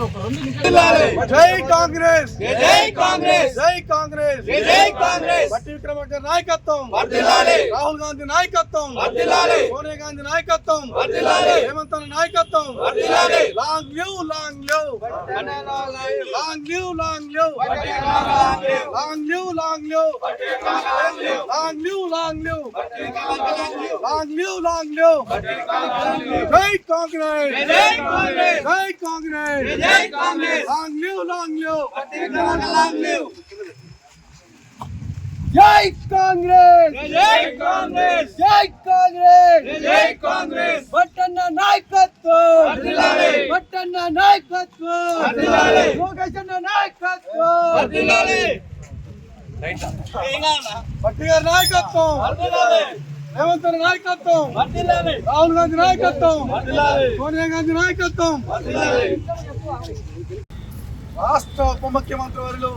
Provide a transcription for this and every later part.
జై కాంగ్రెస్, జై కాంగ్రెస్, జై కాంగ్రెస్, జై కాంగ్రెస్. బట్టి విక్రమార్క నాయకత్వం వర్ధిల్లాలి, రాహుల్ గాంధీ నాయకత్వం వర్ధిల్లాలి, సోనియా గాంధీ నాయకత్వం వర్ధిల్లాలి, హేమంత్ అన్న నాయకత్వం వర్ధిల్లాలి. Long live, long live, long live, long live, long live, long live, long live, long live, long live, long live. జై కాంగ్రెస్, జై కాంగ్రెస్, జై కాంగ్రెస్, జై Congress. Long live, long live, long live. జై కాంగ్రెస్, జై కాంగ్రెస్, జై కాంగ్రెస్, జై కాంగ్రెస్. బట్టన్న నాయకత్వం, వర్ధిల్లాలి, బట్టన్న నాయకత్వం, వర్ధిల్లాలి, లోకేష్ అన్న నాయకత్వం, వర్ధిల్లాలి. బట్టి గారి నాయకత్వం, వర్ధిల్లాలి, హేమంత్ అన్న నాయకత్వం, వర్ధిల్లాలి, రాహుల్ గాంధీ నాయకత్వం, వర్ధిల్లాలి, సోనియా గాంధీ నాయకత్వం. వర్ధిల్లాలి. రాష్ట్ర ఉప ముఖ్యమంత్రి వారిలో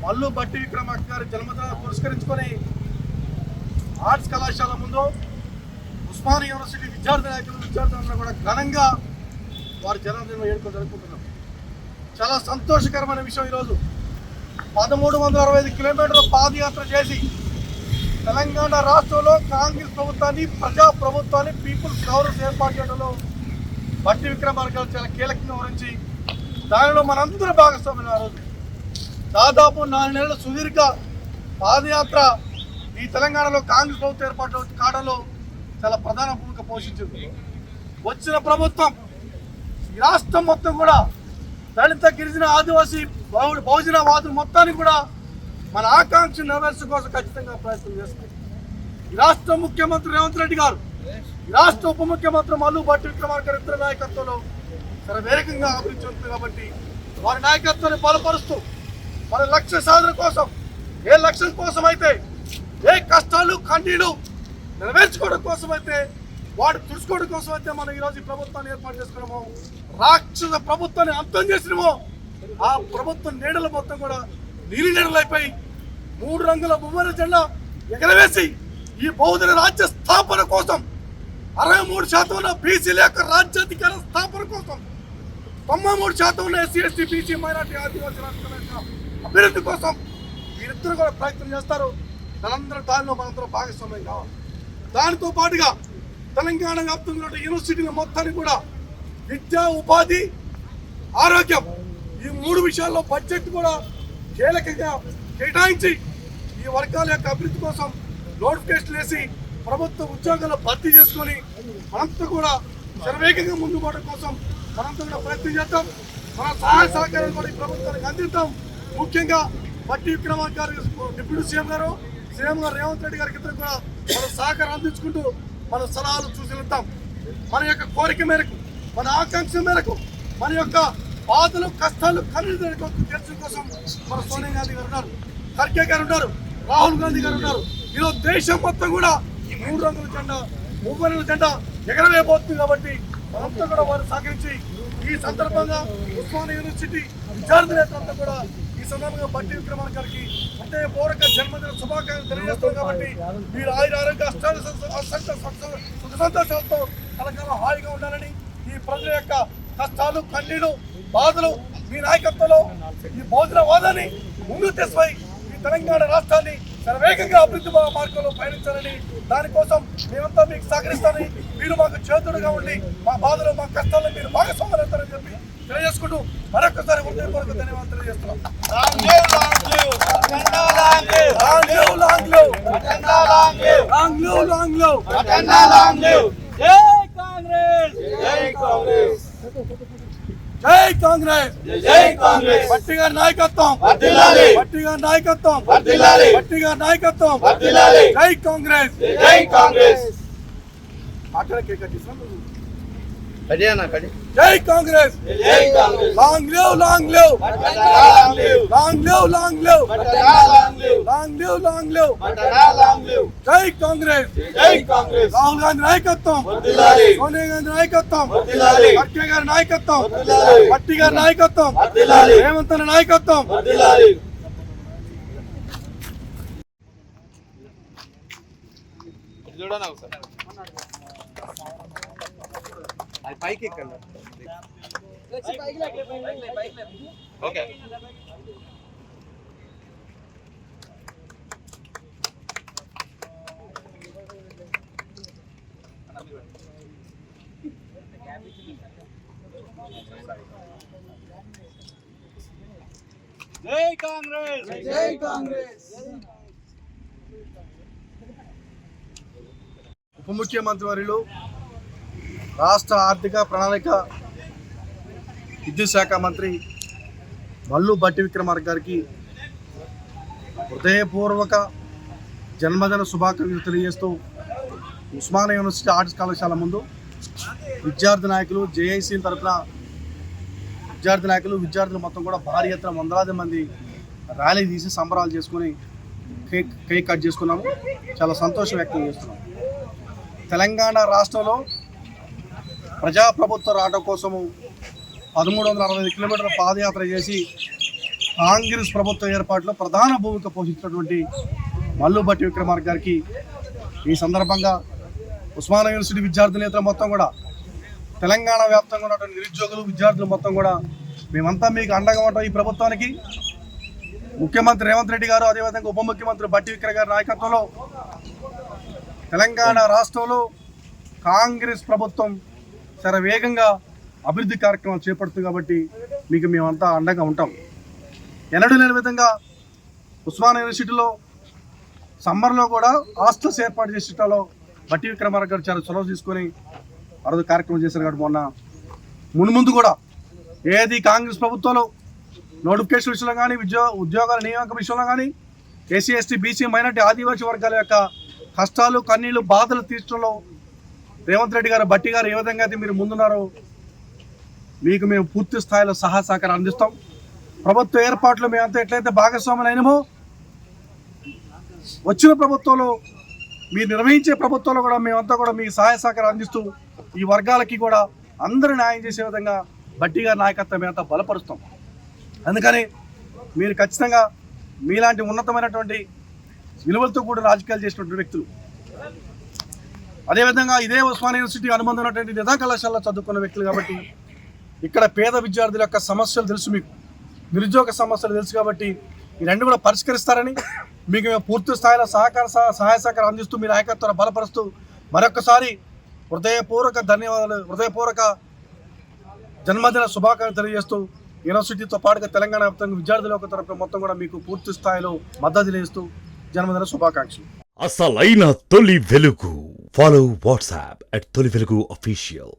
మల్లు బట్టి విక్రమార్క గారి జన్మదినాన్ని పురస్కరించుకొని ఆర్ట్స్ కళాశాల ముందు ఉస్మానియా యూనివర్సిటీ విద్యార్థులందరూ కూడా ఘనంగా వారి జన్మదినం వేడుకలు జరుపుకుంటున్నాం. చాలా సంతోషకరమైన విషయం. ఈరోజు 1365 కిలోమీటర్ల పాదయాత్ర చేసి తెలంగాణ రాష్ట్రంలో కాంగ్రెస్ ప్రభుత్వాన్ని, ప్రజా ప్రభుత్వాన్ని, పీపుల్స్ కాంగ్రెస్ ఏర్పాటు చేయడంలో బట్టి విక్రమార్క గారు చాలా కీలకంగా వహించి దానిలో మనందరూ భాగస్వామ్యం. ఆ రోజు దాదాపు 4 నెలల సుదీర్ఘ పాదయాత్ర ఈ తెలంగాణలో కాంగ్రెస్ ప్రభుత్వం ఏర్పాటు కావడంలో చాలా ప్రధాన భూమిక పోషించింది. వచ్చిన ప్రభుత్వం ఈ రాష్ట్రం మొత్తం కూడా దళిత, గిరిజన, ఆదివాసీ, బహుజన వాదులు మొత్తాన్ని కూడా మన ఆకాంక్ష నెరవేర్చడం కోసం ఖచ్చితంగా ప్రయత్నం చేస్తుంది. ఈ రాష్ట్ర ముఖ్యమంత్రి రేవంత్ రెడ్డి గారు, ఈ రాష్ట్ర ఉప ముఖ్యమంత్రి మల్లు బట్టి విక్రమార్క గారి ఇద్దరు నాయకత్వంలో చాలా వేగంగా అభివృద్ధి చెందుతుంది. కాబట్టి వారి నాయకత్వాన్ని బలపరుస్తూ మన లక్ష్య సాధన కోసం, ఏ లక్ష్యం కోసం అయితే, ఏ కష్టాలు కన్నీళ్లు నెరవేర్చుకోవడం కోసం అయితే, వాడు తుడుచుకోవడం కోసం అయితే మనం ఈరోజు ఈ ప్రభుత్వాన్ని ఏర్పాటు చేసుకున్నామో, రాక్షస ప్రభుత్వాన్ని అంతం చేసినామో, ఆ ప్రభుత్వం నీడల మొత్తం కూడా నీలి నీడలైపోయి 3 రంగుల ముమ్మర జెండా ఎగరవేసి ఈ బహుజన రాజ్య స్థాపన కోసం 63% ఉన్న బీసీల యొక్క రాజ్యాధికార స్థాపన కోసం, 93% ఉన్న ఎస్సీ, ఎస్టీ, బీసీ, మైనార్టీ, ఆదివాసీ రాష్ట్రాల యొక్క అభివృద్ధి కోసం వీరిద్దరూ కూడా ప్రయత్నం చేస్తారు. దానిలో మనందరూ భాగస్వామ్యం కావాలి. దానితో పాటుగా తెలంగాణ వ్యాప్తంగా యూనివర్సిటీల మొత్తాన్ని కూడా విద్య, ఉపాధి, ఆరోగ్యం ఈ 3 విషయాల్లో బడ్జెట్ కూడా కీలకంగా కేటాయించి ఈ వర్గాల యొక్క అభివృద్ధి కోసం నోటిఫికేషన్ వేసి ప్రభుత్వ ఉద్యోగాలు భర్తీ చేసుకొని మనంతా కూడా శరవేగంగా ముందు పోవడం కోసం మనంతా కూడా ప్రయత్నం చేద్దాం. మన సహాయ సహకారాలు కూడా ఈ ప్రభుత్వానికి అందిద్దాం. ముఖ్యంగా బట్టి విక్రమార్క గారు, డిప్యూటీ సీఎం గారు, సీఎం గారు రేవంత్ రెడ్డి గారికి ఇద్దరు కూడా మన సహకారం అందించుకుంటూ మన సలహాలు సూచనలిద్దాం. మన యొక్క కోరిక మేరకు, మన ఆకాంక్ష మేరకు, మన యొక్క బాధలు, కష్టాలు, కన్నీళ్ళు తీర్చడం కోసం మన సోనియా గాంధీ గారు ఉన్నారు, ఖర్గే గారు ఉన్నారు, రాహుల్ గాంధీ గారు ఉన్నారు. ఈరోజు దేశం మొత్తం కూడా ఈ 3 రంగుల జెండా, 3 రంగుల జెండా ఎగరవేయబోతుంది. కాబట్టి మనంతా కూడా వారు సహకరించి ఈ సందర్భంగా ఉస్మానియా యూనివర్సిటీ విద్యార్థులంతా కూడా ఈ సందర్భంగా బట్టి విక్రమార్క గారికి హృదయపూర్వక జన్మదిన శుభాకాంక్షలు తెలియజేస్తున్నారు. కాబట్టి మీరు ఆరోగ్య సుఖ సంతోషాలతో కలకాలం హాయిగా ఉండాలని, ఈ ప్రజల యొక్క కష్టాలు, కన్నీళ్లు, బాధలు మీ నాయకత్వంలో ఈ భోజనవాదాన్ని ముందుకు తీసుకుపోయి ఈ తెలంగాణ రాష్ట్రాన్ని శరవేగంగా అభివృద్ధి మార్గంలో పయనించాలని, దానికోసం మేమంతా మీకు సహకరిస్తామని, మీరు మాకు చేతుడుగా ఉండి మా బాధలు, మా కష్టాలను మీరు భాగస్వామ్యాలని చెప్పి తెలియజేసుకుంటూ మరొకసారి హృదయపూర్వక ధన్యవాదాలు తెలియజేస్తున్నాం. జై కాంగ్రెస్, జై కాంగ్రెస్. బట్టి గారి నాయకత్వం, వర్ధిల్లాలి, బట్టి గారి నాయకత్వం, వర్ధిల్లాలి, బట్టి గారి నాయకత్వం, వర్ధిల్లాలి. జై కాంగ్రెస్, జై కాంగ్రెస్. జై కాంగ్రెస్, జై Congress. Long live, long live, long live, long live, long live, long live, long live, long live. Long live. జై కాంగ్రెస్, జై కాంగ్రెస్. రాహుల్ గాంధీ నాయకత్వం, వర్ధిల్లాలి, సోనియా గాంధీ నాయకత్వం, వర్ధిల్లాలి, ఖర్గే గారి నాయకత్వం, వర్ధిల్లాలి, బట్టి గారి నాయకత్వం, వర్ధిల్లాలి, రేవంత్ అన్న నాయకత్వం. వర్ధిల్లాలి. చూడండి ఒకసారి అది పైకి ఎక్కండి. ఓకే జై కాంగ్రెస్ జై కాంగ్రెస్. ఉప ముఖ్యమంత్రి వర్యులు రాష్ట్ర ఆర్థిక ప్రణాళిక విద్యుత్ శాఖ మంత్రి మల్లు భట్టి విక్రమార్క గారికి హృదయపూర్వక జన్మదిన శుభాకాంక్షలు తెలియజేస్తూ ఉస్మానియా యూనివర్సిటీ ఆర్ట్స్ కళాశాల ముందు విద్యార్థి నాయకులు జేఐసీ తరఫున విద్యార్థులు మొత్తం కూడా భారీ ఎత్తున వందలాది మంది ర్యాలీ తీసి సంబరాలు చేసుకుని కేక్ కట్ చేసుకున్నాము. చాలా సంతోషం వ్యక్తం చేస్తున్నాము. తెలంగాణ రాష్ట్రంలో ప్రజాప్రభుత్వ రావడం కోసము 1365 కిలోమీటర్ల పాదయాత్ర చేసి కాంగ్రెస్ ప్రభుత్వ ఏర్పాటులో ప్రధాన భూమిక పోషించినటువంటి మల్లు భట్టి విక్రమార్క గారికి ఈ సందర్భంగా ఉస్మానియా యూనివర్సిటీ విద్యార్థినేతలు మొత్తం కూడా తెలంగాణ వ్యాప్తంగా ఉన్నటువంటి నిరుద్యోగులు విద్యార్థులు మొత్తం కూడా మేమంతా మీకు అండగా ఉంటాం. ఈ ప్రభుత్వానికి ముఖ్యమంత్రి రేవంత్ రెడ్డి గారు, అదేవిధంగా ఉప ముఖ్యమంత్రి భట్టి విక్రమ గారి నాయకత్వంలో తెలంగాణ రాష్ట్రంలో కాంగ్రెస్ ప్రభుత్వం చాలా వేగంగా అభివృద్ధి కార్యక్రమాలు చేపడుతుంది. కాబట్టి మీకు మేమంతా అండగా ఉంటాం. ఎన్నడూ లేని విధంగా ఉస్మానియా యూనివర్సిటీలో సమ్మర్లో కూడా హాస్టల్స్ ఏర్పాటు చేసేటలో భట్టి విక్రమార్క గారు చాలా చొరవ తీసుకొని ఆ రోజు కార్యక్రమం చేశారు. కాబట్టి మున్ముందు కూడా ఏది కాంగ్రెస్ ప్రభుత్వంలో నోటిఫికేషన్ విషయంలో కానీ ఉద్యోగాల నియామకం విషయంలో కానీ ఎస్సీ ఎస్టీ బీసీ మైనార్టీ ఆదివాసీ వర్గాల యొక్క కష్టాలు కన్నీళ్లు బాధలు తీర్చడంలో రేవంత్ రెడ్డి గారు భట్టి గారు ఏ విధంగా అయితే మీరు ముందున్నారో మీకు మేము పూర్తి స్థాయిలో సహకారం అందిస్తాం. ప్రభుత్వ ఏర్పాట్లు మేమంతా ఎట్లయితే భాగస్వాములు అయినామో వచ్చిన ప్రభుత్వంలో మీరు నిర్వహించే ప్రభుత్వంలో కూడా మేమంతా కూడా మీకు సహకారం అందిస్తూ ఈ వర్గాలకి కూడా అందరూ న్యాయం చేసే విధంగా భట్టి గారి నాయకత్వం మేమంతా బలపరుస్తాం. అందుకని మీరు ఖచ్చితంగా మీలాంటి ఉన్నతమైనటువంటి విలువలతో కూడా రాజకీయాలు చేసినటువంటి వ్యక్తులు, అదేవిధంగా ఇదే ఉస్మానియా యూనివర్సిటీ అనుబంధం ఉన్నటువంటి నిజా కళాశాలలో చదువుకున్న వ్యక్తులు. కాబట్టి ఇక్కడ పేద విద్యార్థుల యొక్క సమస్యలు తెలుసు, మీకు నిరుద్యోగ సమస్యలు తెలుసు. కాబట్టి ఈ రెండు కూడా పరిష్కరిస్తారని మీకు మేము పూర్తి స్థాయిలో సహాయ సహకారం అందిస్తూ మీ నాయకత్వాన్ని బలపరుస్తూ మరొకసారి హృదయపూర్వక ధన్యవాదాలు, హృదయపూర్వక జన్మదిన శుభాకాంక్షలు తెలియజేస్తూ యూనివర్సిటీతో పాటుగా తెలంగాణ వ్యాప్తంగా విద్యార్థుల యొక్క తరపున మొత్తం కూడా మీకు పూర్తి స్థాయిలో మద్దతు తెలియజేస్తూ జన్మదిన శుభాకాంక్షలు. అసలైన తొలి వెలుగు. ఫాలో వాట్సాప్ @తొలి వెలుగు official.